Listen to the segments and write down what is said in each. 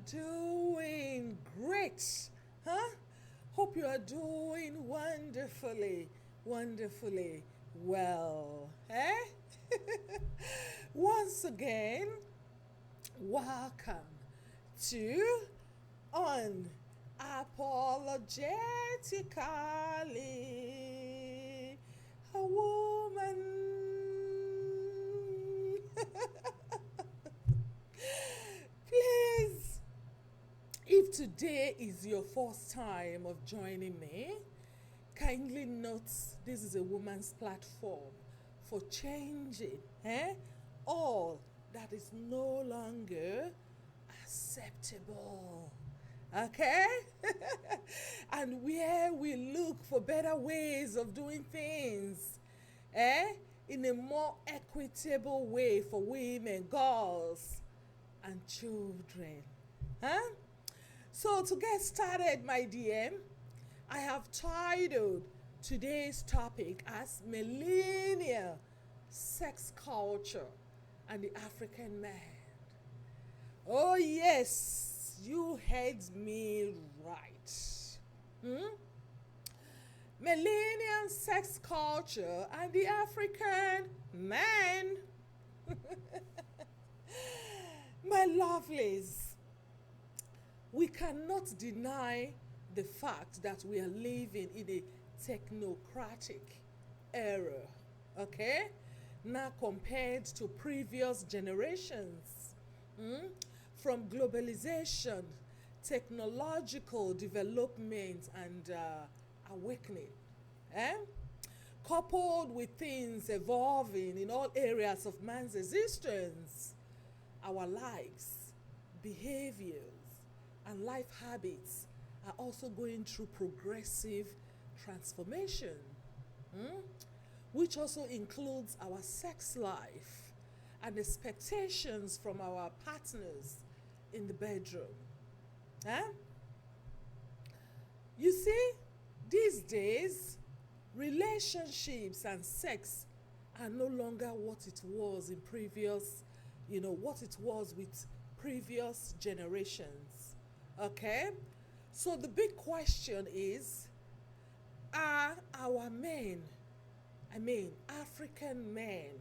doing great, huh? Hope you are doing wonderfully, wonderfully well, eh? Once again, welcome to Unapologetically a Woman. Please, if today is your first time of joining me, kindly note this is a woman's platform for changing all that is no longer acceptable. Okay? And where we look for better ways of doing things, eh? In a more equitable way for women, girls, and children. Huh? So, to get started, my dear, I have titled today's topic as Millennial Sex Culture and the African Man. Oh, yes, you heard me right. Millennial sex culture and the African man. My lovelies, we cannot deny the fact that we are living in a technocratic era, okay? Now compared to previous generations, from globalization, technological development, and awakening, eh? Coupled with things evolving in all areas of man's existence, our likes, behaviors, and life habits are also going through progressive transformation, which also includes our sex life and expectations from our partners in the bedroom. Eh? You see, these days, relationships and sex are no longer what it was in previous, what it was with previous generations. Okay? So the big question is, are our men, African men,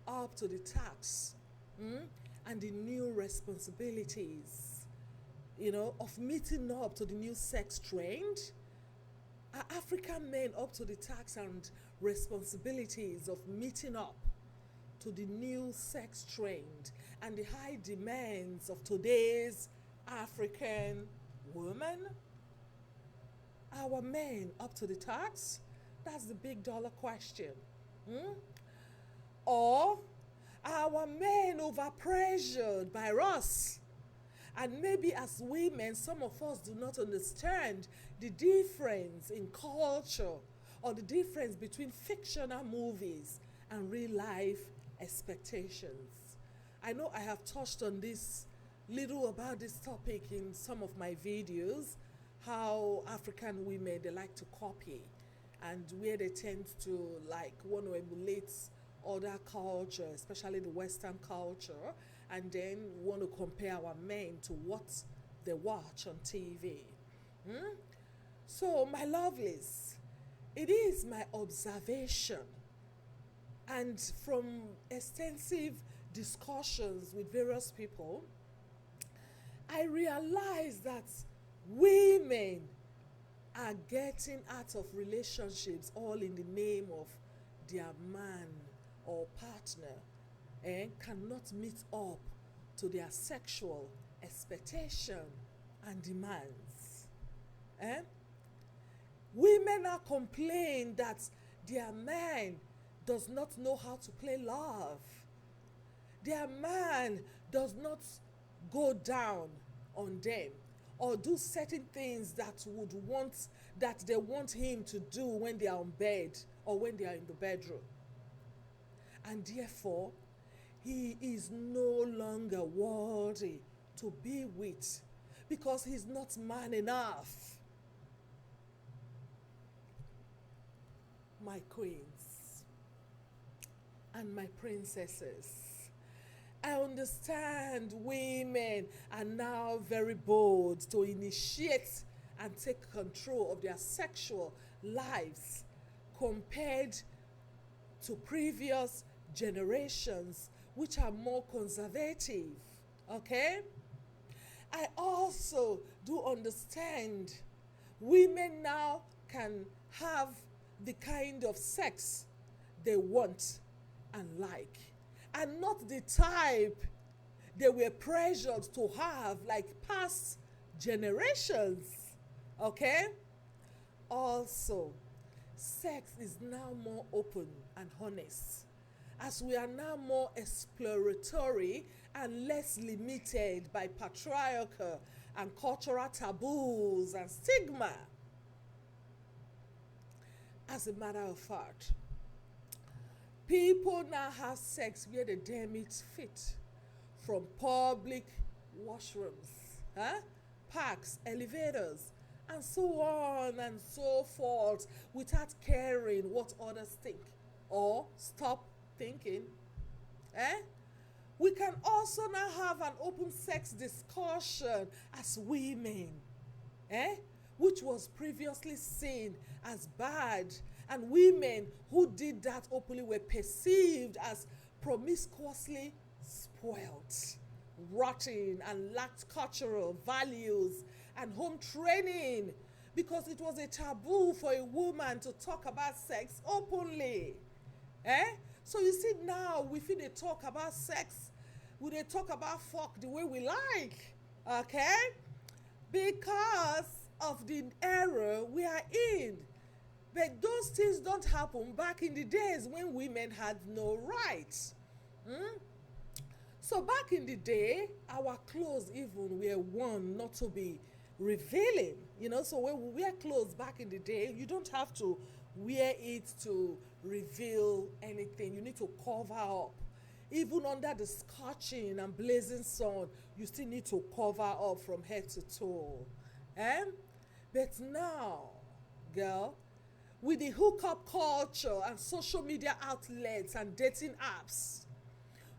up to the task and the new responsibilities, of meeting up to the new sex trend? Are African men up to the tasks and responsibilities of meeting up to the new sex trend and the high demands of today's African woman? Our men up to the task? That's the big dollar question. Or our men overpressured by us? And maybe as women, some of us do not understand the difference in culture or the difference between fictional movies and real life expectations. I know I have touched on this little about this topic in some of my videos, how African women, they like to copy and where they tend to want to emulate other culture, especially the Western culture, and then want to compare our men to what they watch on TV. So, my lovelies, it is my observation, and from extensive discussions with various people, I realize that women are getting out of relationships all in the name of their man or partner and cannot meet up to their sexual expectation and demands. Women are complaining that their man does not know how to play love. Their man does not go down on them or do certain things that they want him to do when they are on bed or when they are in the bedroom. And therefore, he is no longer worthy to be with because he's not man enough. My queens and my princesses, I understand women are now very bold to initiate and take control of their sexual lives compared to previous generations, which are more conservative. Okay? I also do understand women now can have the kind of sex they want and like, and not the type they were pressured to have like past generations. Okay? Also, sex is now more open and honest, as we are now more exploratory and less limited by patriarchal and cultural taboos and stigma. As a matter of fact, people now have sex where they deem it fit, from public washrooms, parks, elevators, and so on and so forth, without caring what others think or stop thinking. We can also now have an open sex discussion as women, which was previously seen as bad, and women who did that openly were perceived as promiscuously spoiled, rotten, and lacked cultural values and home training, because it was a taboo for a woman to talk about sex openly. So you see, now we feel they talk about sex, we they talk about fuck the way we like, okay? Because of the era we are in. But those things don't happen back in the days when women had no rights. So back in the day, our clothes even were worn not to be revealing. So when we wear clothes back in the day, you don't have to wear it to reveal anything. You need to cover up. Even under the scorching and blazing sun, you still need to cover up from head to toe. But now, girl, with the hookup culture and social media outlets and dating apps,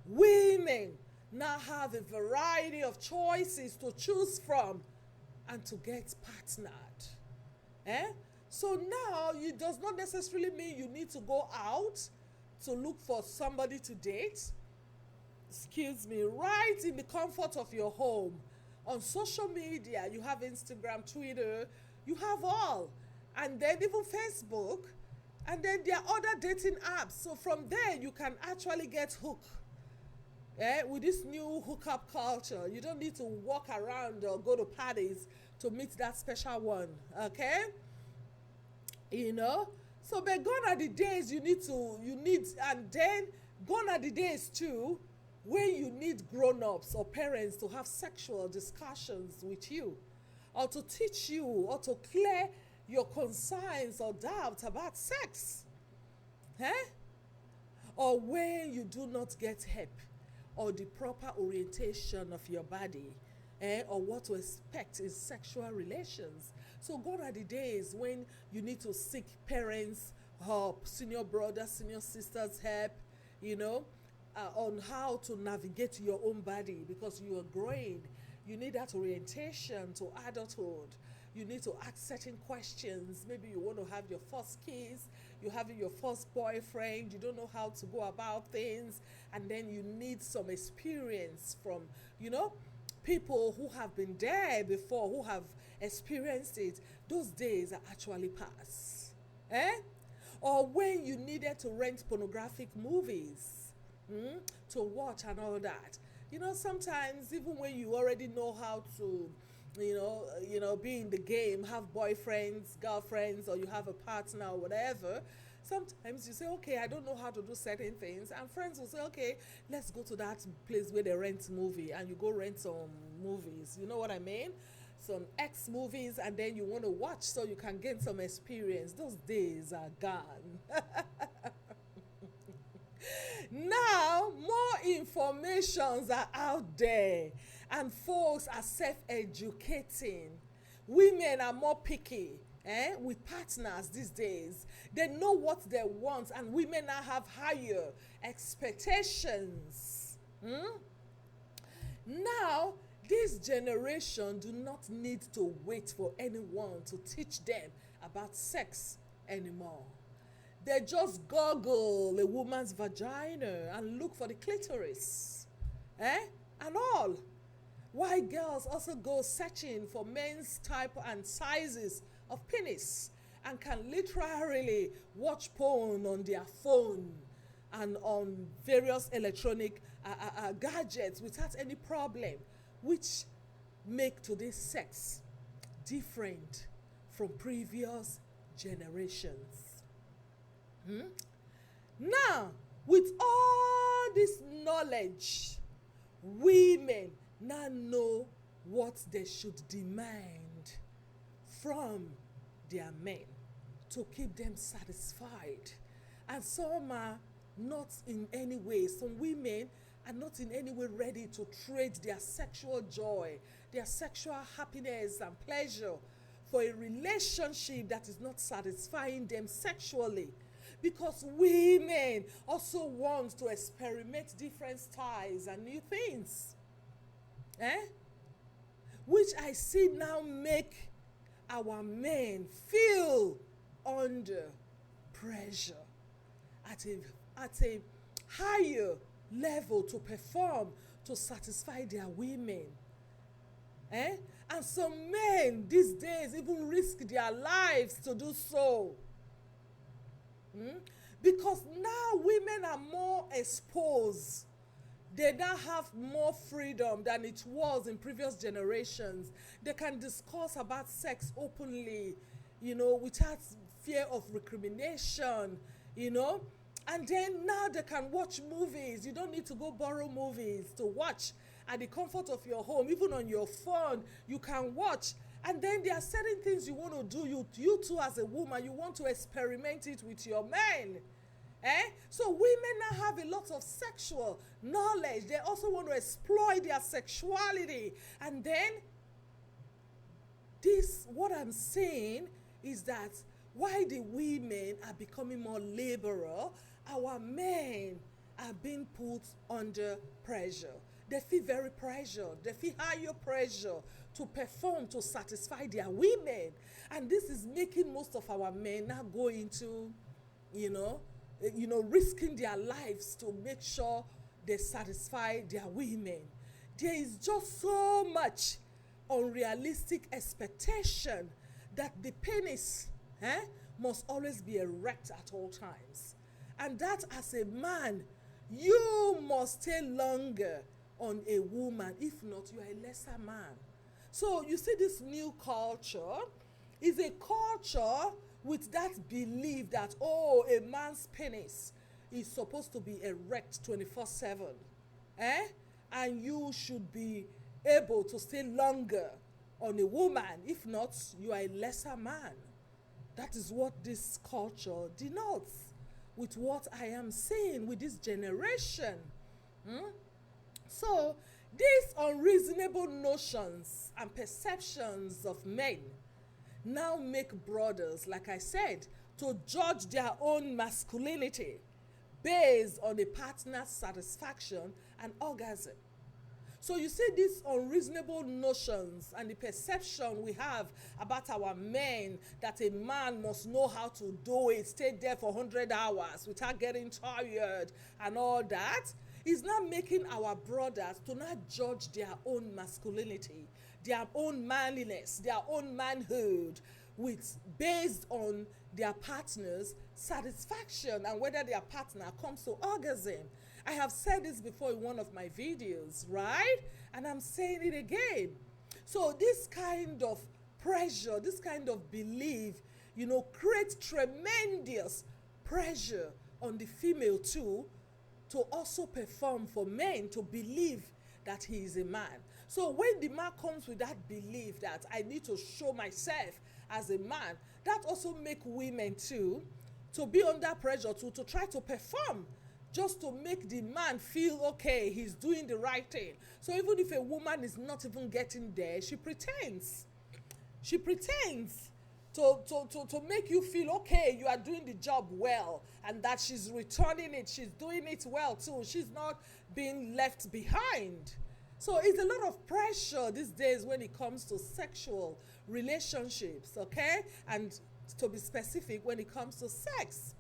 women now have a variety of choices to choose from and to get partnered. So now it does not necessarily mean you need to go out to look for somebody to date. Right in the comfort of your home. On social media, you have Instagram, Twitter, you have all. And then even Facebook. And then there are other dating apps. So from there, you can actually get hooked. With this new hookup culture, you don't need to walk around or go to parties to meet that special one. Okay? So but gone are the days and then gone are the days too when you need grown-ups or parents to have sexual discussions with you, or to teach you, or to clear your concerns or doubts about sex. Or when you do not get help or the proper orientation of your body, or what to expect in sexual relations. So gone are the days when you need to seek parents' help, senior brothers, senior sisters' help, on how to navigate your own body, because you are growing. You need that orientation to adulthood. You need to ask certain questions. Maybe you want to have your first kiss, you're having your first boyfriend, you don't know how to go about things, and then you need some experience from, people who have been there before, who have experienced it. Those days are actually past. Or when you needed to rent pornographic movies to watch and all that. Sometimes even when you already know how to, be in the game, have boyfriends, girlfriends, or you have a partner or whatever, sometimes you say, okay, I don't know how to do certain things, and friends will say, okay, let's go to that place where they rent movie, and you go rent some movies, you know what I mean? Some X movies, and then you want to watch so you can gain some experience. Those days are gone. Now, more informations are out there, and folks are self-educating. Women are more picky with partners these days. They know what they want, and women now have higher expectations. this generation do not need to wait for anyone to teach them about sex anymore. They just goggle a woman's vagina and look for the clitoris, and all. Why girls also go searching for men's type and sizes of penis and can literally watch porn on their phone and on various electronic gadgets without any problem, which make today's sex different from previous generations. Now, with all this knowledge, women now know what they should demand from their men to keep them satisfied. And some are not in any way, some women are not in any way ready to trade their sexual joy, their sexual happiness and pleasure for a relationship that is not satisfying them sexually. Because women also want to experiment different styles and new things. Which I see now make our men feel under pressure at a higher level to perform, to satisfy their women. And some men these days even risk their lives to do so. Because now women are more exposed. They now have more freedom than it was in previous generations. They can discuss about sex openly, without fear of recrimination, And then now they can watch movies. You don't need to go borrow movies to watch at the comfort of your home. Even on your phone, you can watch. And then there are certain things you want to do. You too as a woman, you want to experiment it with your men. So women now have a lot of sexual knowledge. They also want to exploit their sexuality. And then what I'm saying is that while the women are becoming more liberal, our men are being put under pressure. They feel very pressured. They feel higher pressure to perform, to satisfy their women. And this is making most of our men now go into, risking their lives to make sure they satisfy their women. There is just so much unrealistic expectation that the penis must always be erect at all times. And that as a man, you must stay longer on a woman. If not, you are a lesser man. So you see, this new culture is a culture with that belief that, a man's penis is supposed to be erect 24/7. And you should be able to stay longer on a woman. If not, you are a lesser man. That is what this culture denotes with what I am saying with this generation. So, these unreasonable notions and perceptions of men now make brothers, like I said, to judge their own masculinity based on a partner's satisfaction and orgasm. So you see these unreasonable notions and the perception we have about our men, that a man must know how to do it, stay there for 100 hours without getting tired and all that, is not making our brothers to not judge their own masculinity, their own manliness, their own manhood based on their partner's satisfaction and whether their partner comes to orgasm. I have said this before in one of my videos, right? And I'm saying it again. So this kind of pressure, this kind of belief, creates tremendous pressure on the female too, to also perform for men to believe that he is a man. So when the man comes with that belief that I need to show myself as a man, that also make women too to be under pressure to try to perform, just to make the man feel okay, he's doing the right thing. So even if a woman is not even getting there, she pretends. She pretends to make you feel okay, you are doing the job well, and that she's returning it, she's doing it well too. She's not being left behind. So it's a lot of pressure these days when it comes to sexual relationships, okay? And to be specific, when it comes to sex,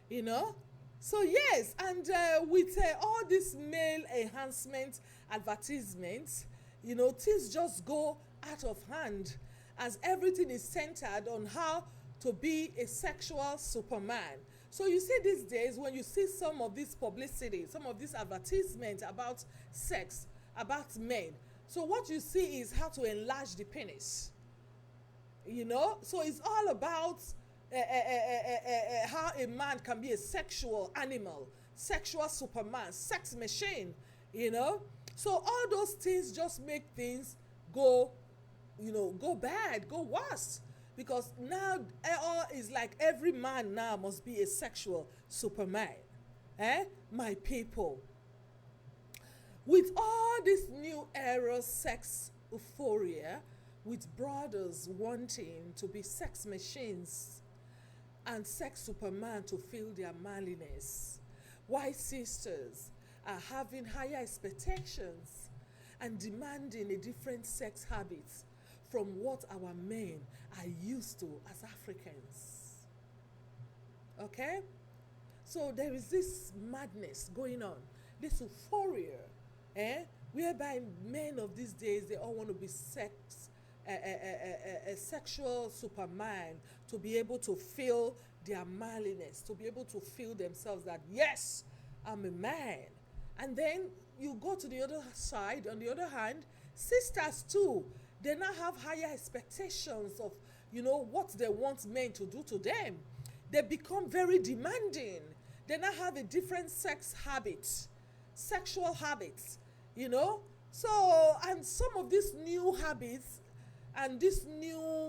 you know? So yes, and with all this male enhancement advertisements, things just go out of hand as everything is centered on how to be a sexual superman. So you see these days when you see some of this publicity, some of this advertisement about sex, about men. So what you see is how to enlarge the penis. So it's all about how a man can be a sexual animal, sexual superman, sex machine. So all those things just make things go go bad, go worse, because now all is like every man now must be a sexual superman. My people, with all this new era sex euphoria, with brothers wanting to be sex machines and sex superman to feel their manliness, white sisters are having higher expectations and demanding a different sex habits from what our men are used to as Africans. Okay? So there is this madness going on, this euphoria, whereby men of these days, they all want to be a sexual superman, to be able to feel their manliness, to be able to feel themselves that, yes, I'm a man. And then you go to the other side, on the other hand, sisters too, they now have higher expectations of, what they want men to do to them. They become very demanding. They now have a different sex habit, sexual habits, So, and some of these new habits and these new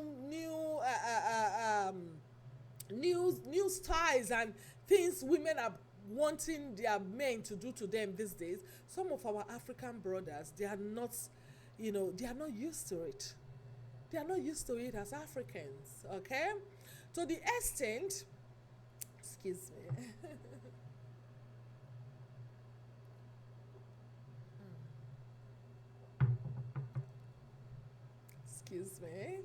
styles and things women are wanting their men to do to them these days, some of our African brothers, they are not, they are not used to it. They are not used to it as Africans, okay? To the extent, excuse me. Excuse me.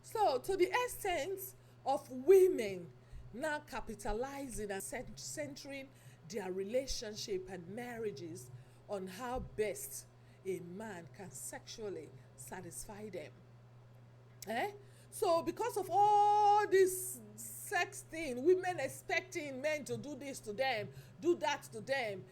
So, to the extent of women now capitalizing and centering their relationship and marriages on how best a man can sexually satisfy them. So because of all this sex thing, women expecting men to do this to them, do that to them,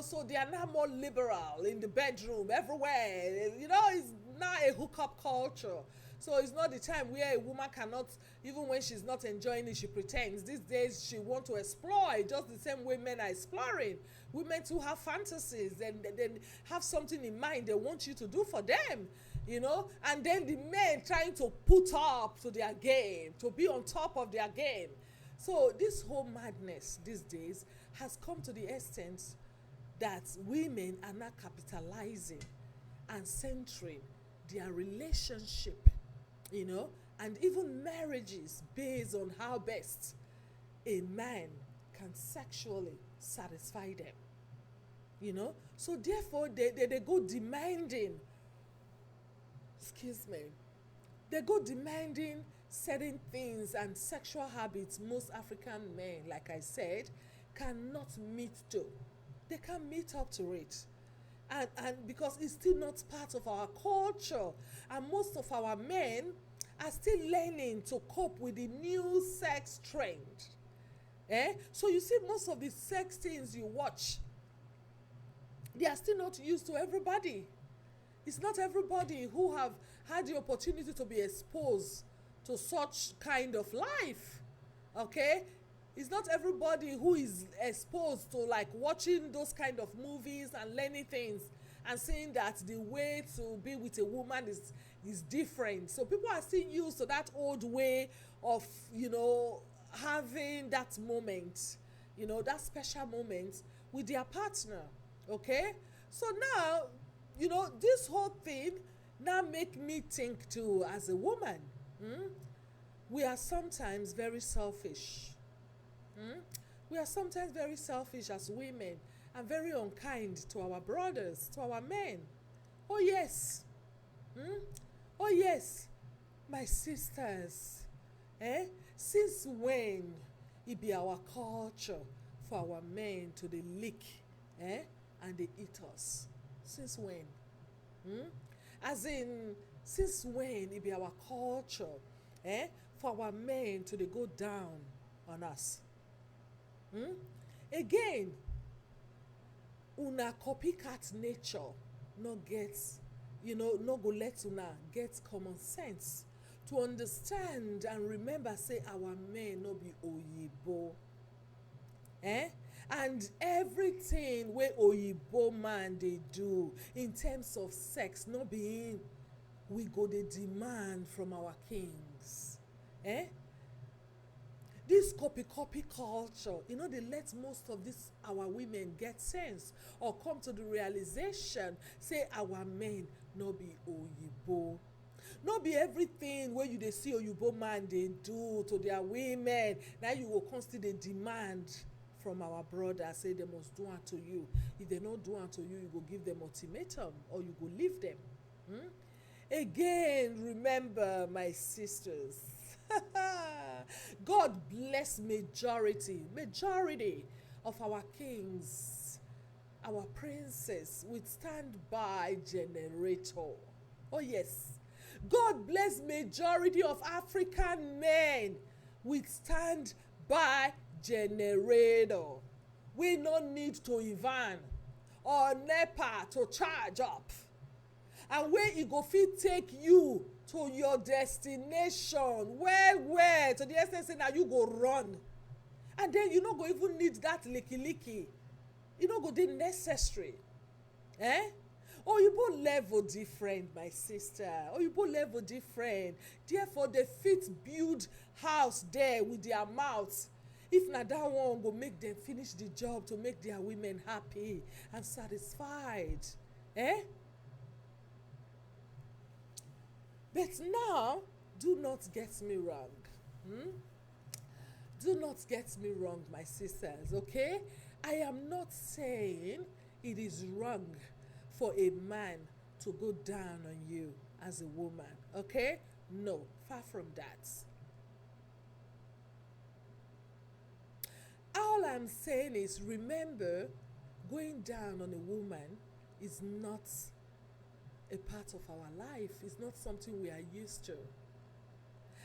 so they are now more liberal in the bedroom, everywhere. It's now a hookup culture. So it's not the time where a woman cannot, even when she's not enjoying it, she pretends. These days she wants to explore it just the same way men are exploring. Women too have fantasies and they have something in mind they want you to do for them, and then the men trying to put up to their game, to be on top of their game. So this whole madness these days has come to the extent that women are now capitalizing and centering their relationship, and even marriages based on how best a man can sexually satisfy them. So therefore they go demanding, they go demanding certain things and sexual habits most African men, like I said, cannot meet to. They can't meet up to it. And because it's still not part of our culture, and most of our men are still learning to cope with the new sex trend. So you see, most of the sex things you watch, they are still not used to everybody. It's not everybody who have had the opportunity to be exposed to such kind of life. Okay? It's not everybody who is exposed to like watching those kind of movies and learning things and seeing that the way to be with a woman is different. So people are still used to that old way of, having that moment, that special moment with their partner. Okay? So now, this whole thing now make me think too, as a woman, we are sometimes very selfish. We are sometimes very selfish as women, and very unkind to our brothers, to our men. Oh, yes. Oh, yes, my sisters. Since when it be our culture for our men to dey lick and dey eat us? Since when? As in, since when it be our culture for our men to dey go down on us? Again, una copycat nature no get, no go let una get common sense to understand and remember say our men no be oyibo. And everything wey oyibo man dey do in terms of sex no be im we go dey demand from our kings. This copy culture, dey let most of this our women get sense or come to the realization say our men no be oyibo. No be everything wey you dey see oyibo man dey do to their women na you go come still dey demand from our brothers say they must do am to you. If they no do am to you, you go give them ultimatum or you go leave them. Again, remember, my sisters, God bless majority of our kings, our princes with standby generator. Oh yes, God bless majority of African men with standby generator. We no need to Ivan or NEPA to charge up, and where e go fit take you to your destination well to the extent say na you go run, and then you no go even need that licky e no go dey necessary. Oyibo level different, my sister. Oyibo level different. Therefore, they fit build house there with their mouths. If na that one go make them finish the job to make their women happy and satisfied. But now, do not get me wrong. Do not get me wrong, my sisters, okay? I am not saying it is wrong for a man to go down on you as a woman, okay? No, far from that. All I'm saying is, remember, going down on a woman is not a part of our life. It's not something we are used to.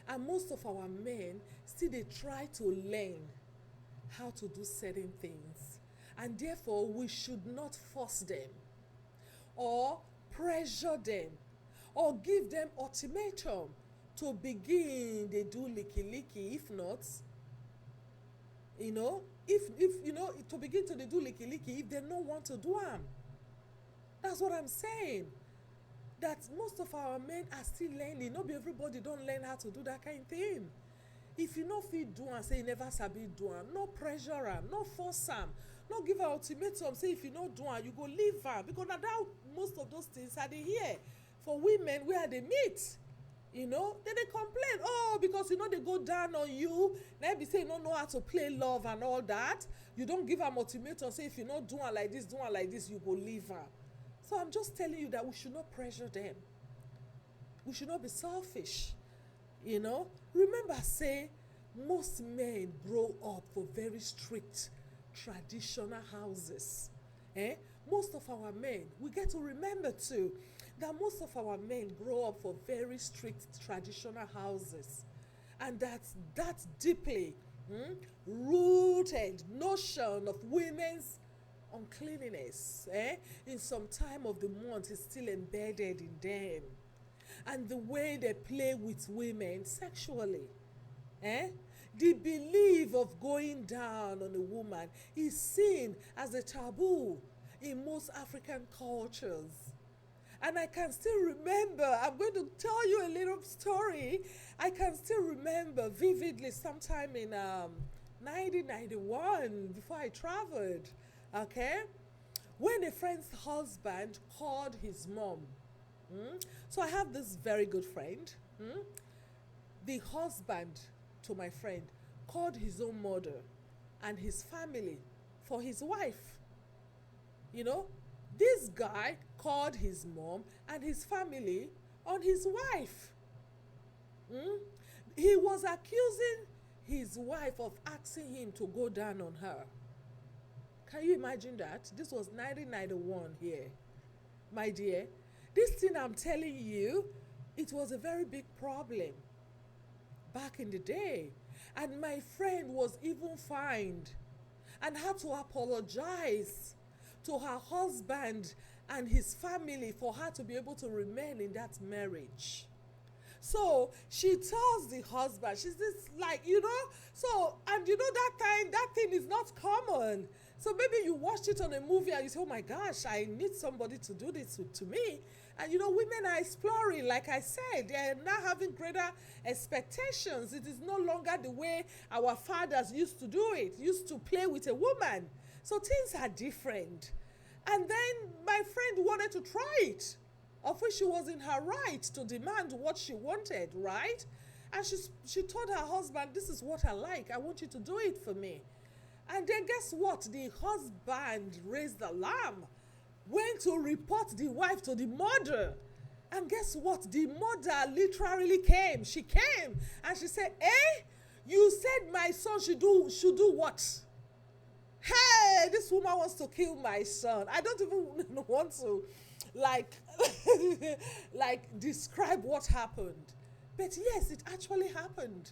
And most of our men still they try to learn how to do certain things. And therefore, we should not force them or pressure them or give them ultimatum to begin they do licky. If not, if to begin to they do licky if they don't want to do them. That's what I'm saying. That most of our men are still learning. Not be everybody don't learn how to do that kind of thing. If you no fit do and say you never sabi do am, no pressure am, no force am, no give an ultimatum say if you no do am, you go leave am. Because na that most of those things are dey here for women where they meet. Then they complain, because they go down on you. Now be say you don't know how to play love and all that. You don't give am ultimatum say if you not do am like this, you go leave am. So I'm just telling you that we should not pressure them. We should not be selfish. Remember, say, most men grow up for very strict traditional houses. Most of our men, we get to remember too, that most of our men grow up for very strict traditional houses. And that deeply rooted notion of women's uncleanliness in some time of the month is still embedded in them. And the way they play with women sexually, the belief of going down on a woman is seen as a taboo in most African cultures. And I can still remember, I'm going to tell you a little story. I can still remember vividly sometime in 1991, before I traveled, okay, when a friend's husband called his mom. So I have this very good friend. The husband to my friend called his own mother and his family for his wife. You know, this guy called his mom and his family on his wife. Mm? He was accusing his wife of asking him to go down on her. Can you imagine that? This was 1991 here, my dear. This thing I'm telling you, it was a very big problem back in the day. And my friend was even fined and had to apologize to her husband and his family for her to be able to remain in that marriage. So she tells the husband, she's this like, so, and that time, that thing is not common. So maybe you watched it on a movie and you say, oh my gosh, I need somebody to do this to me. And women are exploring, like I said, they're now having greater expectations. It is no longer the way our fathers used to do it, used to play with a woman. So things are different. And then my friend wanted to try it, of which she was in her right to demand what she wanted, right? And she told her husband, this is what I like. I want you to do it for me. And then guess what? The husband raised the alarm, went to report the wife to the mother. And guess what? The mother literally came. She came and she said, you said my son should do what? Hey, this woman wants to kill my son. I don't even want to like describe what happened. But yes, it actually happened.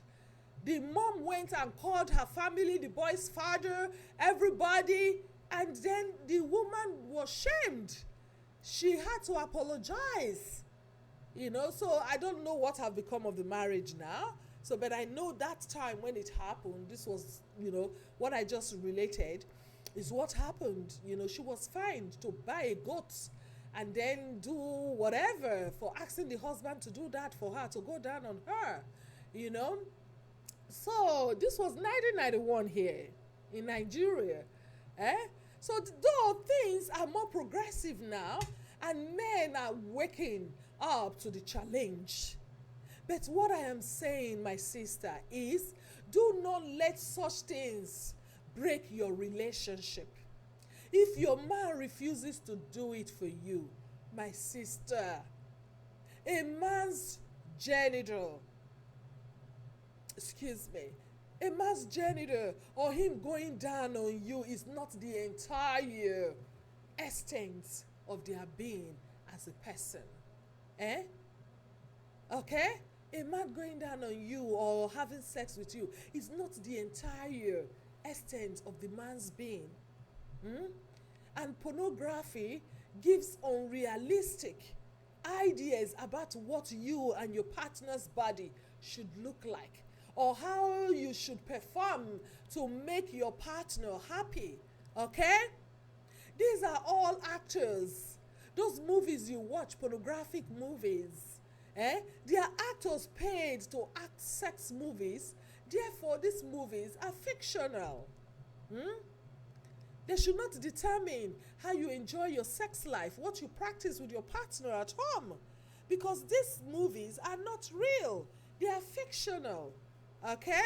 The mom went and called her family, the boy's father, everybody, and then the woman was shamed. She had to apologize. So I don't know what have become of the marriage now. So, but I know that time when it happened, this was, what I just related is what happened. She was fined to buy a goat and then do whatever for asking the husband to do that for her, to go down on her, So this was 1991 here in Nigeria. So though things are more progressive now and men are waking up to the challenge. But what I am saying, my sister, is do not let such things break your relationship. If your man refuses to do it for you, my sister, a man's genital, a man's genital or him going down on you is not the entire extent of their being as a person. Okay? A man going down on you or having sex with you is not the entire extent of the man's being. And pornography gives unrealistic ideas about what you and your partner's body should look like, or how you should perform to make your partner happy. Okay? These are all actors. Those movies you watch, pornographic movies, they are actors paid to act sex movies. Therefore, these movies are fictional. They should not determine how you enjoy your sex life, what you practice with your partner at home, because these movies are not real. They are fictional. Okay?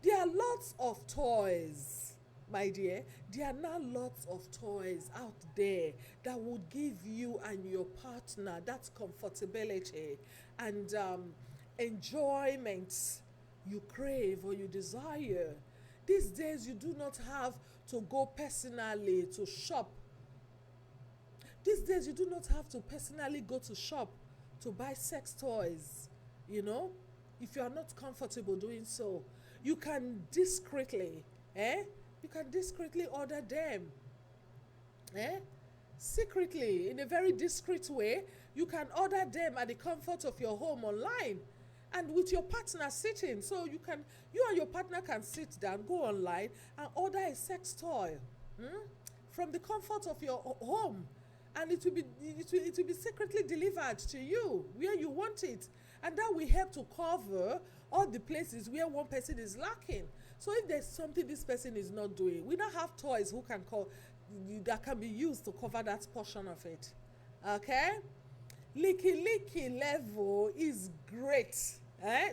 There are lots of toys, my dear. There are now lots of toys out there that would give you and your partner that comfortability and enjoyment you crave or you desire. These days, you do not have to go personally to shop. These days, you do not have to personally go to shop to buy sex toys, if you are not comfortable doing so. You can discreetly, you can discreetly order them. Secretly, in a very discreet way, you can order them at the comfort of your home online and with your partner sitting. So you and your partner can sit down, go online and order a sex toy from the comfort of your home, and it will be secretly delivered to you where you want it, and that will help to cover all the places where one person is lacking. So if there's something this person is not doing, we now have toys that can be used to cover that portion of it. Okay? Licky level is great.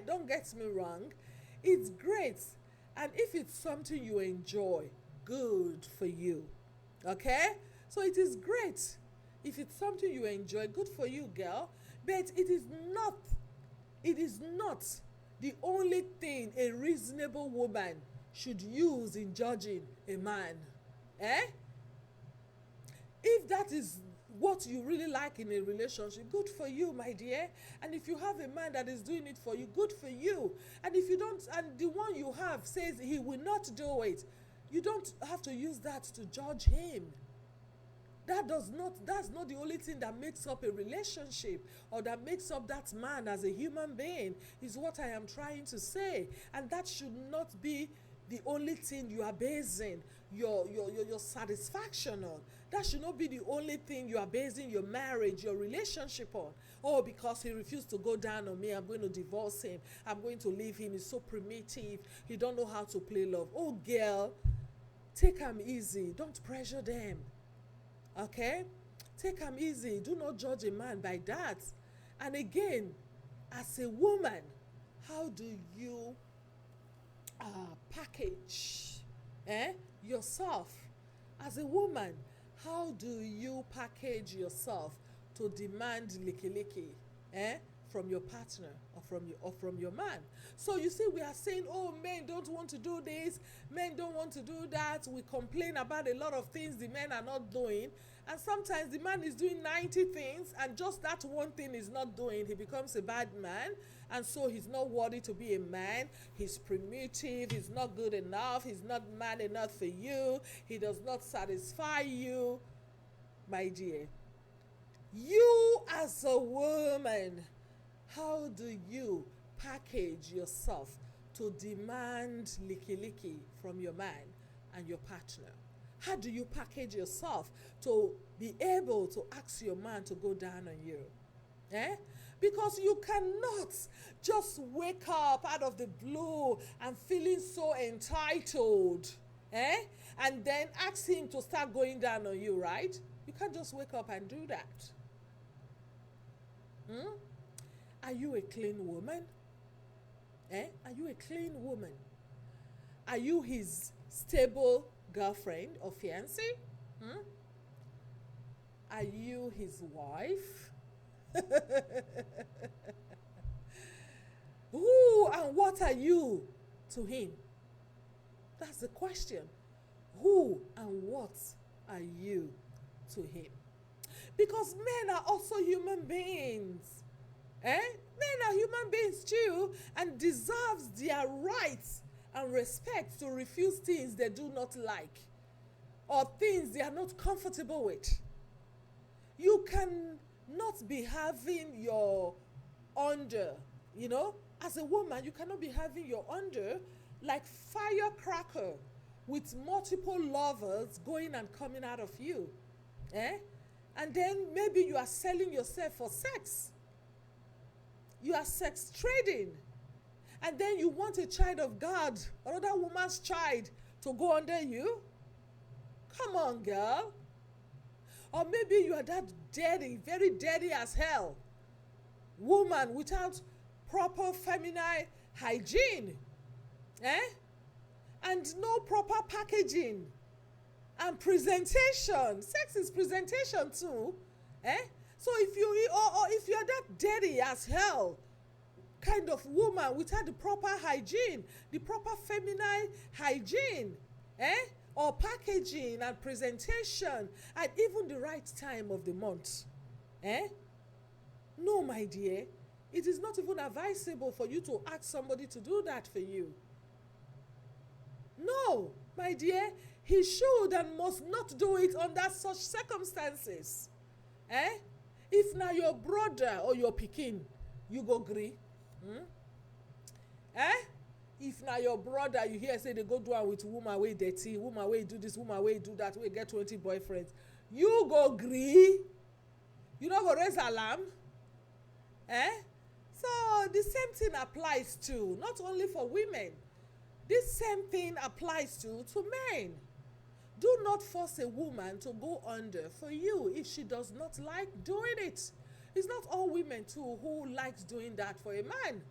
Don't get me wrong. It's great. And if it's something you enjoy, good for you. Okay? So it is great. If it's something you enjoy, good for you, girl. But it is not the only thing a reasonable woman should use in judging a man. Eh? If that is what you really like in a relationship, good for you, my dear. And if you have a man that is doing it for you, good for you. And if you don't, and the one you have says he will not do it, you don't have to use that to judge him. That's not the only thing that makes up a relationship or that makes up that man as a human being, is what I am trying to say. And that should not be the only thing you are basing your satisfaction on. That should not be the only thing you are basing your marriage, your relationship on. Oh, because he refused to go down on me, I'm going to divorce him. I'm going to leave him. He's so primitive. He don't know how to play love. Oh, girl, take him easy. Don't pressure them. Okay? Take him easy. Do not judge a man by that. And again, as a woman, how do you package yourself? As a woman, how do you package yourself to demand licky from your partner or from your man? So you see, we are saying, oh, men don't want to do this, men don't want to do that. We complain about a lot of things the men are not doing, and sometimes the man is doing 90 things and just that one thing is not doing. He becomes a bad man, and so he's not worthy to be a man. He's primitive, he's not good enough, he's not man enough for you, he does not satisfy you. My dear, you as a woman, how do you package yourself to demand licky from your man and your partner? How do you package yourself to be able to ask your man to go down on you? Because you cannot just wake up out of the blue and feeling so entitled, and then ask him to start going down on you, right? You can't just wake up and do that. Are you a clean woman? Are you a clean woman? Are you his stable girlfriend or fiancé? Are you his wife? Who and what are you to him? That's the question. Who and what are you to him? Because men are also human beings. Men are human beings too, and deserves their rights and respect to refuse things they do not like or things they are not comfortable with. You cannot be having your under, as a woman, you cannot be having your under like firecracker with multiple lovers going and coming out of you. And then maybe you are selling yourself for sex. You are sex trading. And then you want a child of God, another woman's child, to go under you? Come on, girl. Or maybe you are that dirty, very dirty as hell woman without proper feminine hygiene. And no proper packaging and presentation. Sex is presentation too. So if you are that dirty as hell kind of woman without the proper hygiene, the proper feminine hygiene, or packaging and presentation at even the right time of the month, no, my dear, it is not even advisable for you to ask somebody to do that for you. No, my dear, he should and must not do it under such circumstances. If na your brother or your pikin, you go gree. If na your brother, you hear say they go do am with woman wey dirty, woman wey do this, woman wey do that, wey get 20 boyfriends, you go gree? You no go raise alarm? So the same thing applies to, not only for women, this same thing applies to men. Do not force a woman to go under for you if she does not like doing it. It's not all women too who likes doing that for a man.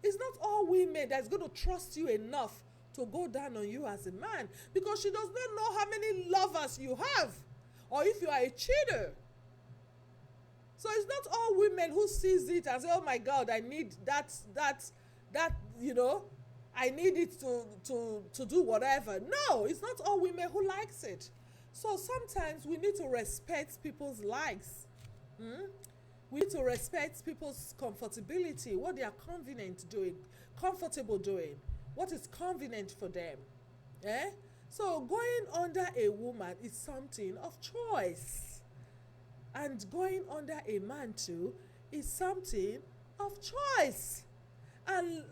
It's not all women that's going to trust you enough to go down on you as a man, because she does not know how many lovers you have, or if you are a cheater. So it's not all women who sees it and say, oh my God, I need that, I need it to do whatever. No, it's not all women who likes it. So sometimes we need to respect people's likes. We need to respect people's comfortability, what they are comfortable doing, what is convenient for them. So going under a woman is something of choice. And going under a man too is something of choice. And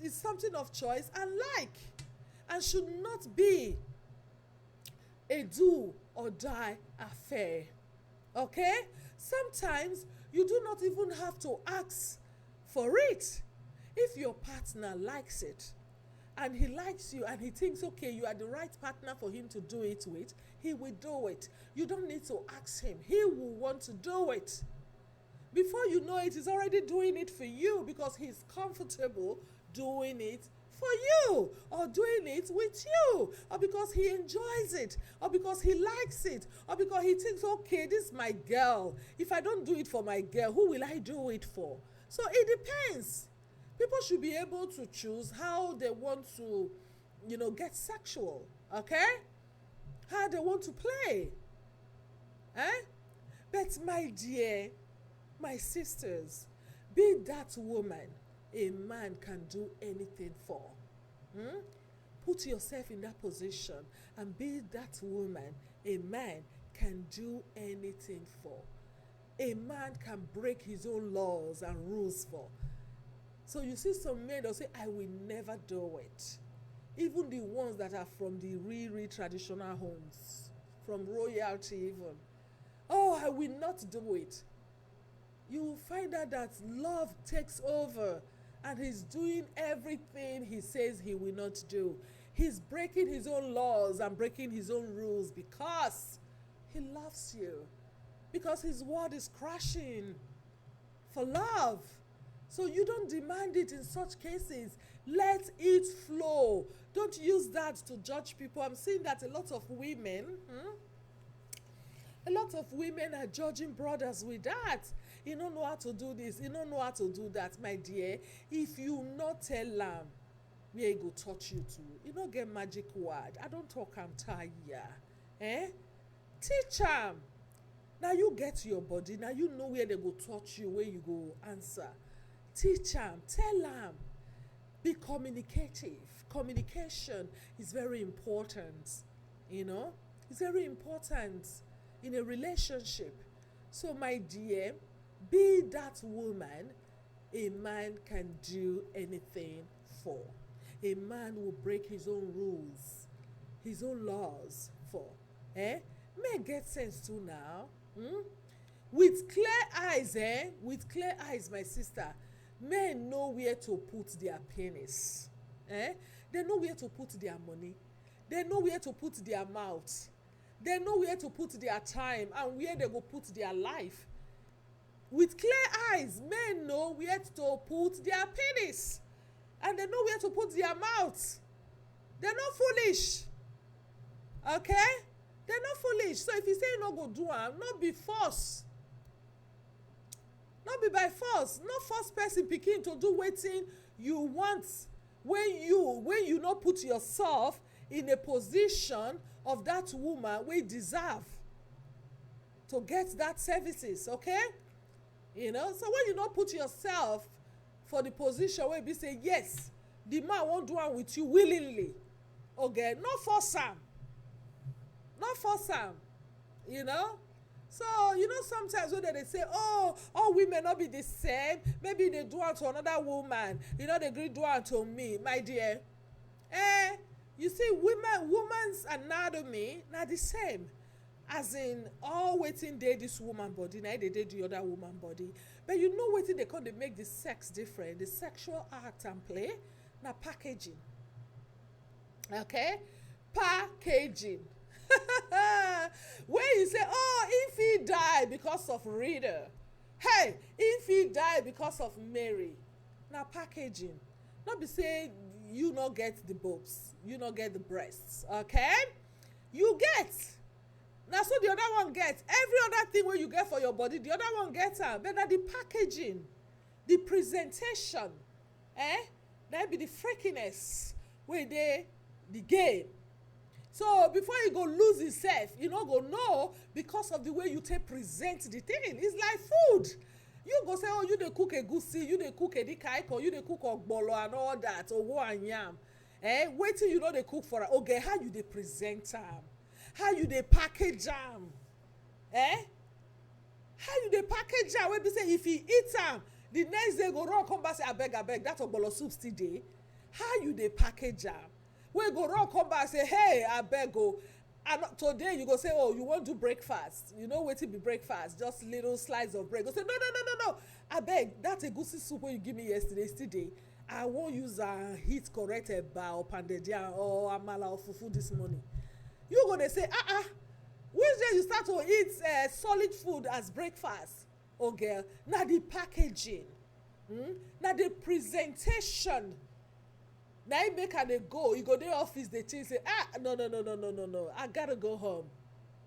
it's something of choice and like. And should not be a do or die affair. Okay? Sometimes you do not even have to ask for it. If your partner likes it, and he likes you, and he thinks, okay, you are the right partner for him to do it with, he will do it. You don't need to ask him. He will want to do it. Before you know it, he's already doing it for you, because he's comfortable doing it for you, or doing it with you, or because he enjoys it, or because he likes it, or because he thinks, okay, this is my girl. If I don't do it for my girl, who will I do it for? So it depends. People should be able to choose how they want to, get sexual, okay? How they want to play. But my dear, my sisters, be that woman a man can do anything for. Put yourself in that position and be that woman a man can do anything for. A man can break his own laws and rules for. So you see some men, they'll say, I will never do it. Even the ones that are from the real traditional homes, from royalty even. Oh, I will not do it. You will find out that love takes over, and he's doing everything he says he will not do. He's breaking his own laws and breaking his own rules because he loves you. Because his word is crashing for love. So you don't demand it in such cases. Let it flow. Don't use that to judge people. I'm seeing that a lot of women are judging brothers with that. You don't know how to do this. You don't know how to do that, my dear. If you not tell them where he go touch you to, you don't get magic word. I don't talk am tire. Teach am. Now you get your body. Now you know where they go touch you, where you go answer. Teach am. Tell am. Be communicative. Communication is very important. It's very important in a relationship. So my dear, be that woman a man can do anything for. A man will break his own rules, his own laws for. Men get sense too now. With clear eyes, with clear eyes, my sister, men know where to put their penis. They know where to put their money. They know where to put their mouth. They know where to put their time and where they go put their life. With clear eyes, men know where to put their penis. And they know where to put their mouth. They're not foolish. Okay? They're not foolish. So if you say you no go do am, not be force. Not be by force. Not force person pikin to do wetin you want when you not put yourself in a position of that woman wey deserve to get that services, okay? So when you not put yourself for the position where be say, yes, the man won't do am with you willingly, okay? Not force am. Not force am, So, sometimes when they say, oh, all women not be the same, maybe they do it to another woman, they agree do it to me, my dear. You see, woman's anatomy not the same. As in, all waiting they this woman body, now they the other woman body. But you know waiting they call they make the sex different, the sexual act and play, now packaging. Okay? Packaging. When you say, oh, if he died because of Reader, hey, if he died because of Mary, now packaging. Not be say you not get the boobs, you not get the breasts, okay? You get. Now so the other one gets every other thing where you get for your body, the other one gets am. But now the packaging, the presentation, that be the freakiness where they the game. So before you go lose yourself, you no go know because of the way you take present the thing. It's like food. You go say, oh, you dey cook egusi, you dey cook edikaiko, you dey cook ogbolo and all that, owo and yam. Wait till you know they cook for okay, how you dey present am? How you dey package am? How you dey package am? Wey be say if he eat am, the next day go run come back say abeg, that ogbolo soup still dey. How you dey package am? Wey go run come back say, hey, abeg o. And today you go say, oh, you wan do breakfast. You know wetin be breakfast? Just little slice of bread. Go say, no. Abeg, that egusi soup wey you give me yesterday still dey. I wan use heat correct eba or pounded yam or amala or fufu this morning. You go dey say, which day you start to eat solid food as breakfast? Oh girl, na the packaging, na the presentation. Now you make her dey go, you go to the office, they think say, no, I gotta go home.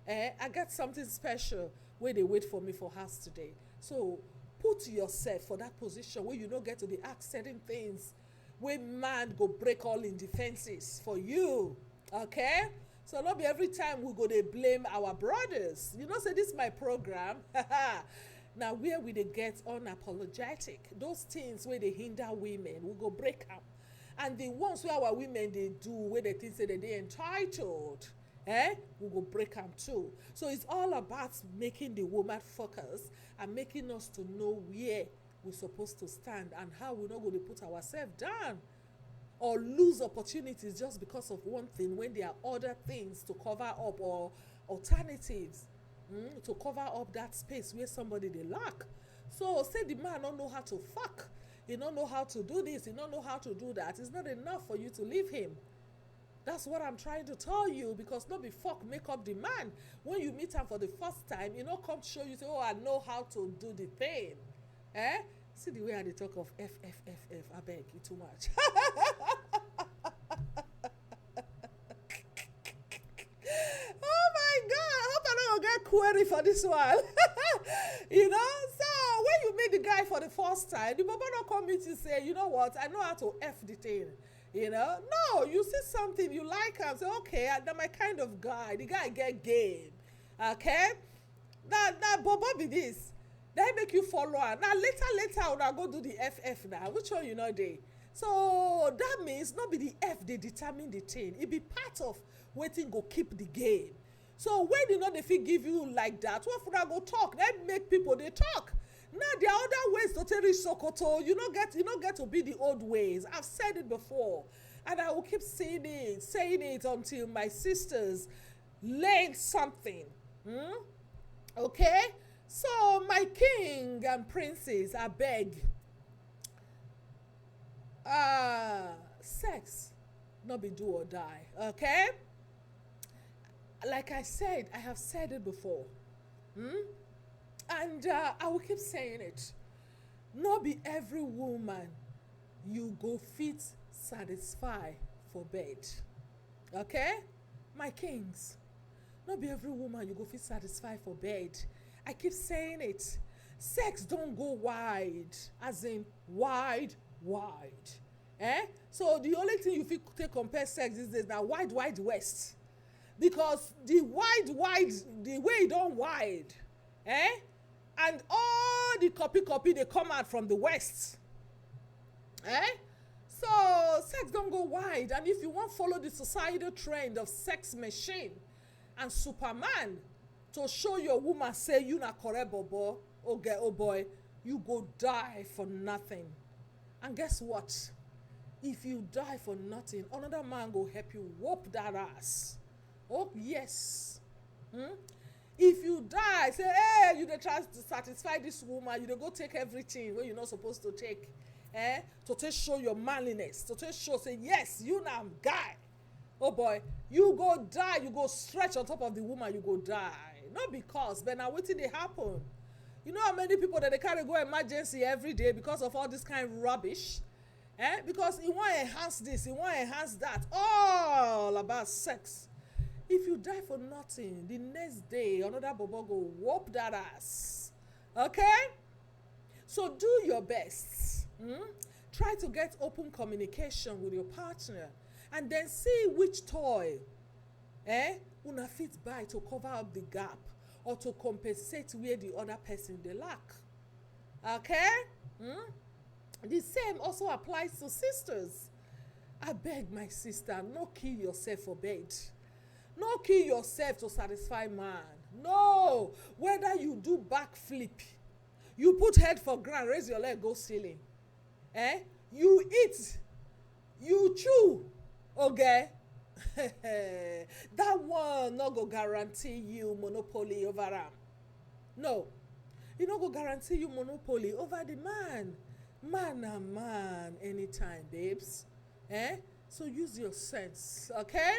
I got something special where they wait for me for house today. So put yourself for that position where you don't get to the ask certain things where man go break all in defenses for you. Okay? So not be every time we go to blame our brothers. You know, say this is my program. Now where we they get unapologetic. Those things where they hinder women, we go break up. And the ones where our women they do where they think say that they entitled, we will break them too. So it's all about making the woman focus and making us to know where we're supposed to stand and how we're not going to put ourselves down or lose opportunities just because of one thing when there are other things to cover up or alternatives to cover up that space where somebody they lack. So say the man don't know how to fuck. He don't know how to do this. He don't know how to do that. It's not enough for you to leave him. That's what I'm trying to tell you, because not be fuck make up the man. When you meet him for the first time, you know, come show you say, oh, I know how to do the thing. See the way I talk of F. I beg you too much. Oh my God! I hope I don't get query for this one. You know, so when you meet the guy for the first time, the baba don't come meet you say, you know what, I know how to F the thing. You know, no, you see something you like him, say, okay, I'm my kind of guy. The guy get game. Okay? Now baba be this. They make you follow her. Now later, when I go do the FF now, which one you know they? So that means not be the F they determine the thing. It be part of waiting go keep the game. So when you know they fit give you like that, what for I go talk? They make people they talk. Now there are other ways to tell Sokoto. You don't get to be the old ways. I've said it before, and I will keep saying it until my sisters learn something. Okay? So my king and princess, I beg. Sex not be do or die. Okay? Like I said, I have said it before. And I will keep saying it. Not be every woman you go fit satisfy for bed. Okay? My kings. Not be every woman you go fit satisfy for bed. I keep saying it. Sex don't go wide. As in wide. So the only thing you fit take compare sex these days now wide west. Because the the way it don't wide. And all the copy they come out from the west. So sex don't go wide. And if you want to follow the societal trend of sex machine and Superman to show your woman say you not correct bobo, oh boy, you go die for nothing. And guess what? If you die for nothing, another man go help you whoop that ass. Oh yes. If you die, say, hey, you dey try to satisfy this woman, you dey go take everything where you're not supposed to take, to take show your manliness, to take show, say, yes, you now guy. Oh boy, you go die, you go stretch on top of the woman, you go die. Not because, but now wetin dey happen? You know how many people that they carry go emergency every day because of all this kind of rubbish? Because he want to enhance this, he want to enhance that, all about sex. If you die for nothing, the next day another bobo go whoop that ass. Okay, so do your best. Try to get open communication with your partner, and then see which toy una fit buy to cover up the gap or to compensate where the other person dey lack. Okay. The same also applies to sisters. I beg my sister, no kill yourself for bed. No kill yourself to satisfy man. No. Whether you do backflip, you put head for ground, raise your leg, go ceiling. You eat, you chew, okay? That one no go guarantee you monopoly over am. No. E no go guarantee you monopoly over the man. Man and man anytime, babes. So use your sense, okay?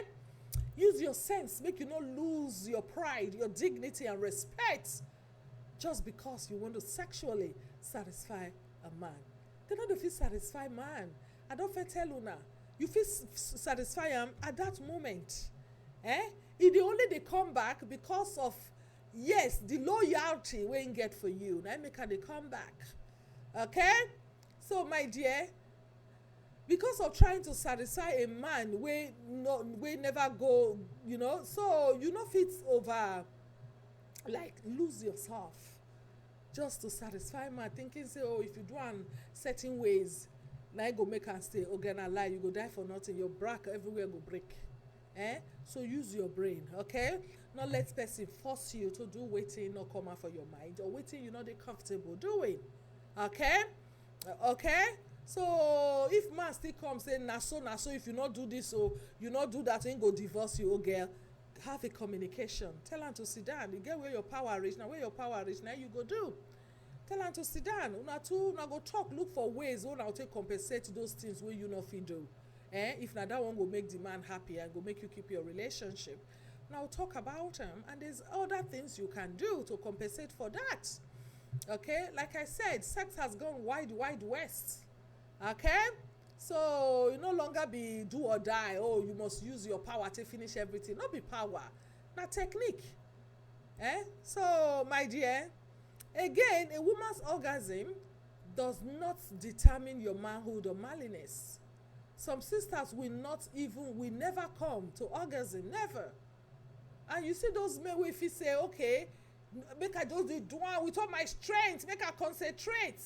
Use your sense, make you not lose your pride, your dignity and respect just because you want to sexually satisfy a man. They don't fit satisfy man. I don't fit tell una. You fit satisfy him at that moment. If only they come back because of, yes, the loyalty we get for you. Now make they come back. Okay? So my dear, because of trying to satisfy a man we never go, so you know fit over like lose yourself just to satisfy man, thinking say, oh, if you do am certain ways, now go make am stay. Okay, na lie, you go die for nothing, your back everywhere go break. So use your brain, okay? Not let person force you to do wetin no come out for your mind or wetin you know dey comfortable doing. Okay? Okay? So if man still come say na so if you not do this or you not do that, him go divorce you. Oh girl, have a communication. Tell am to sit down. You get where your power reach. Now where your power reach, now you go do. Tell am to sit down. Una go talk, look for ways una take compensate those things wey you not fit do. If na that one go make the man happy and go make you keep your relationship. Now talk about them, and there's other things you can do to compensate for that. Okay, like I said, sex has gone wide west. Okay, so you no longer be do or die. Oh, you must use your power to finish everything. Not be power, na technique. So my dear, again, a woman's orgasm does not determine your manhood or manliness. Some sisters will never come to orgasm, never. And you see those men who if you say, okay, make I just do one with all my strength, make I concentrate,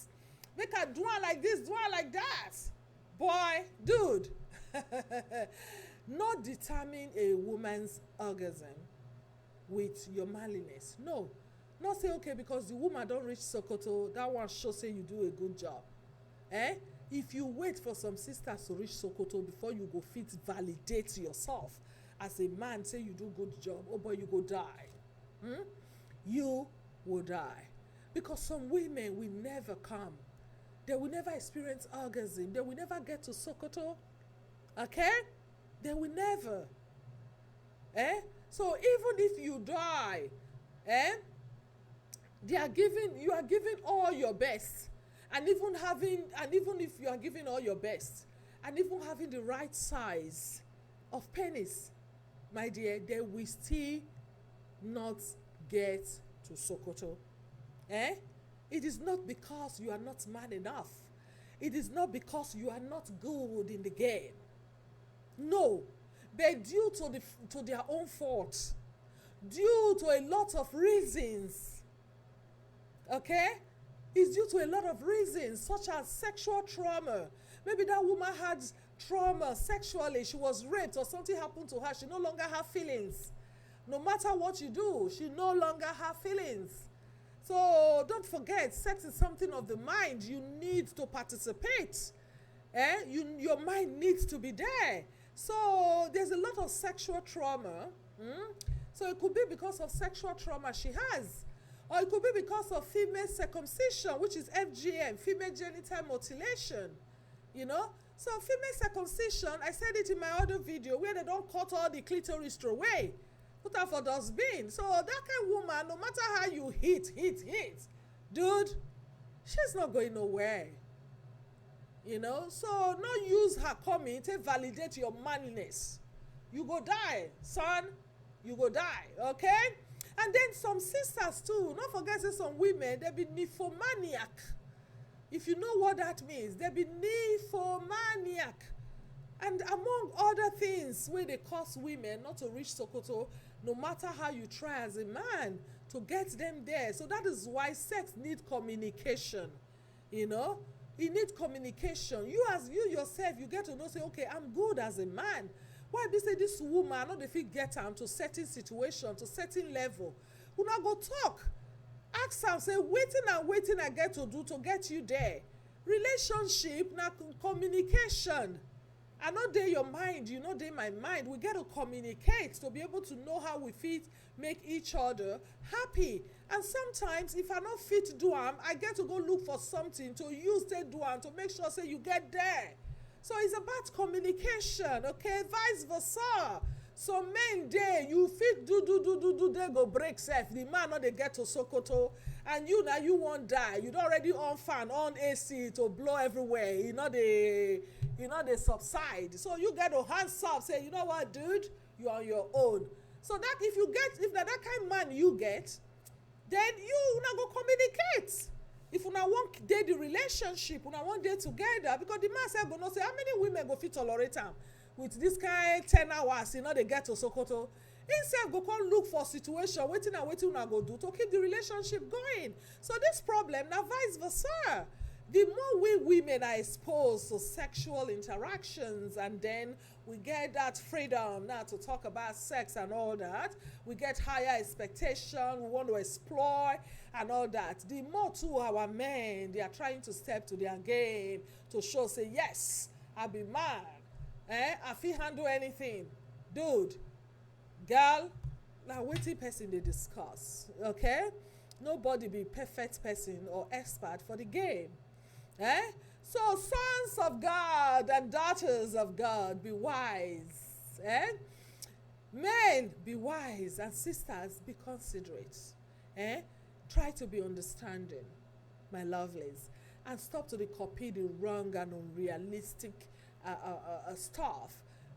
make I do one like this, do one like that. Boy, dude, not determine a woman's orgasm with your manliness. No, not say, okay, because the woman don't reach Sokoto, that one show say you do a good job. If you wait for some sisters to reach Sokoto before you go fit validate yourself as a man, say you do good job, oh boy, you go die. You will die. Because some women will never come. They will never experience orgasm. They will never get to Sokoto. Okay? They will never. So even if you die, you are giving all your best. And even if you are giving all your best, and even having the right size of penis, my dear, they will still not get to Sokoto. It is not because you are not man enough. It is not because you are not good in the game. No, but due to their own fault, due to a lot of reasons. Okay? It's due to a lot of reasons, such as sexual trauma. Maybe that woman had trauma sexually. She was raped or something happened to her. She no longer has feelings. No matter what you do, she no longer has feelings. So don't forget, sex is something of the mind. You need to participate. Your mind needs to be there. So there's a lot of sexual trauma. So it could be because of sexual trauma she has. Or it could be because of female circumcision, which is FGM, female genital mutilation. So female circumcision, I said it in my other video, where they don't cut all the clitoris away. Put her for dustbin. So that kind of woman, no matter how you hit, dude, she's not going nowhere. So no use her coming to validate your manliness. You go die, son. You go die, okay? And then some sisters too, not forget say some women, they be nymphomaniac. If you know what that means, they be nymphomaniac. And among other things wey dey cause women not to reach Sokoto, no matter how you try as a man to get them there. So that is why sex need communication. You need communication. You yourself, you get to know, say, okay, I'm good as a man. Why be say this woman no dey fit get am to certain situation, to certain level? Una go talk. Ask am, say, wetin I get to do to get you there? Relationship na communication. I no dey your mind, you no dey my mind. We get to communicate to be able to know how we fit make each other happy. And sometimes if I no fit do am, I get to go look for something to use take do am, to make sure say you get there. So it's about communication, okay? Vice versa. So men dey, you fit do, they go break sef. The man no dey get to Sokoto, and you wan die. You don already on fan, on AC to blow everywhere. They subside. So you get to hands up, say, you know what, dude, you're on your own. So that if that kind of man you get, then you una go communicate. If una want dey the relationship, una want dey together, because the man sef go know say how many women go fit tolerate am with this kind 10 hours, they get to Sokoto. Himself go come look for situation, wetin una go do to keep the relationship going. So this problem na vice versa. The more we women are exposed to sexual interactions, and then we get that freedom now to talk about sex and all that, we get higher expectation, we want to explore and all that. The more too our men, they are trying to step to their game to show, say, yes, I be man. I fit handle anything. Dude, girl, now wetin person they discuss, okay? Nobody be perfect person or expert for the game. So sons of God and daughters of God, be wise. Men, be wise, and sisters, be considerate. Try to be understanding, my lovelies, and stop to copy the wrong and unrealistic stuff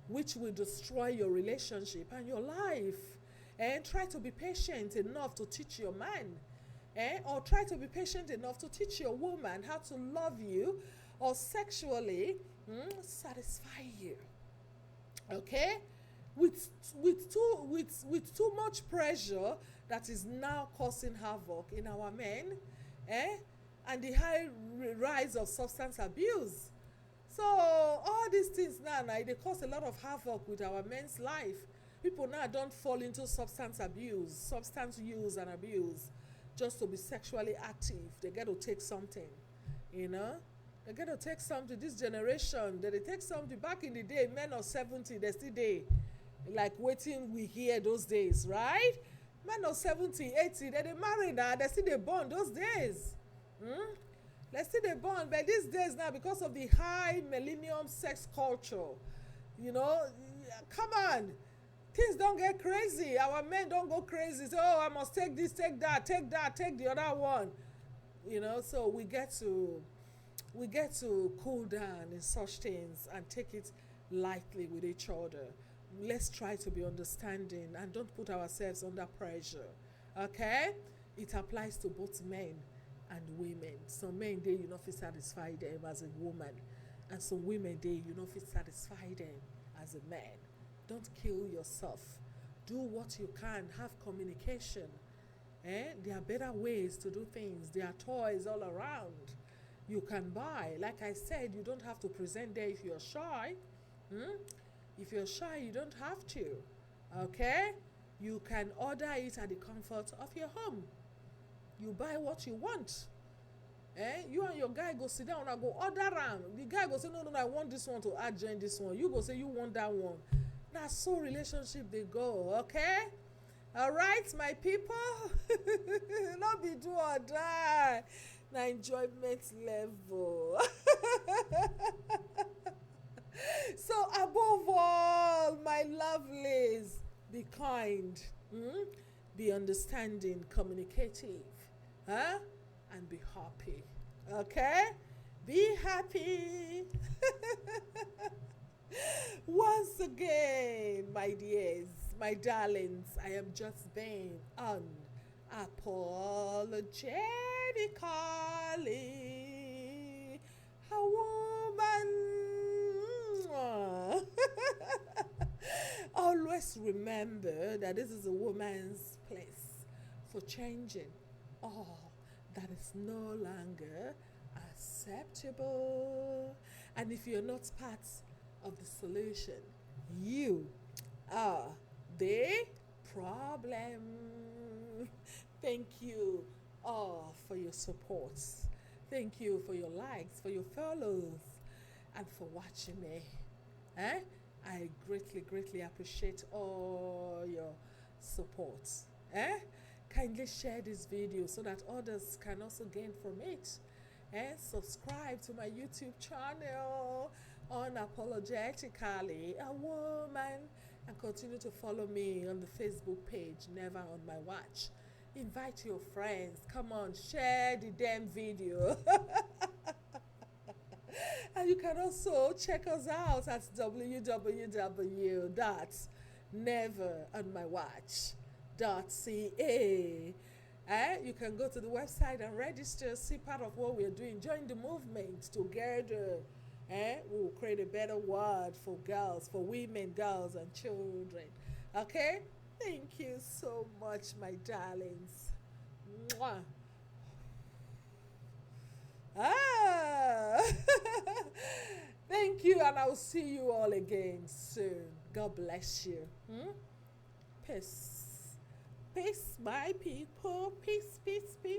which will destroy your relationship and your life. And try to be patient enough to teach your man. Or try to be patient enough to teach your woman how to love you or sexually satisfy you. Okay? With too much pressure that is now causing havoc in our men, and the high rise of substance abuse. So all these things now they cause a lot of havoc with our men's life. People now don't fall into substance use and abuse just to be sexually active. They get to take something, They get to take something. This generation, they take something. Back in the day, men of 70, they still dey like waiting we hear those days, right? Men of 70, 80, they marry now, they still they born those days. They still they born, but these days now, because of the high millennium sex culture, come on. Things don't get crazy. Our men don't go crazy. Say, oh, I must take this, take that, take the other one. So we get to cool down in such things and take it lightly with each other. Let's try to be understanding and don't put ourselves under pressure. Okay? It applies to both men and women. Some men, they fit satisfy them as a woman, and some women, they fit satisfy them as a man. Don't kill yourself. Do what you can. Have communication. There are better ways to do things. There are toys all around you can buy. Like I said, you don't have to present there if you're shy. If you're shy, you don't have to. Okay? You can order it at the comfort of your home. You buy what you want. You and your guy go sit down and go order am. The guy go say, no, I want this one to add join this one. You go say you want that one. That's so relationship they go, okay? All right, my people. Not be do or die. Now enjoyment level. So above all, my lovelies, be kind, be understanding, communicative, and be happy. Okay? Be happy. Once again, my dears, my darlings, I am just being unapologetically a woman. Always remember that this is a woman's place for changing all that is no longer acceptable. And if you're not part of the solution, you are the problem. Thank you all for your support. Thank you for your likes, for your follows, and for watching me. Eh? I greatly, greatly appreciate all your support. Eh? Kindly share this video so that others can also gain from it. And subscribe to my YouTube channel, Unapologetically a Woman, and continue to follow me on the Facebook page, Never on My Watch. Invite your friends. Come on, share the damn video. And you can also check us out at www.neveronmywatch.ca. You can go to the website and register, see part of what we're doing, join the movement together. We'll create a better world for girls, for women, girls, and children. Okay? Thank you so much, my darlings. Mwah. Ah! Thank you, and I'll see you all again soon. God bless you. Peace. Peace, my people. Peace, peace, peace.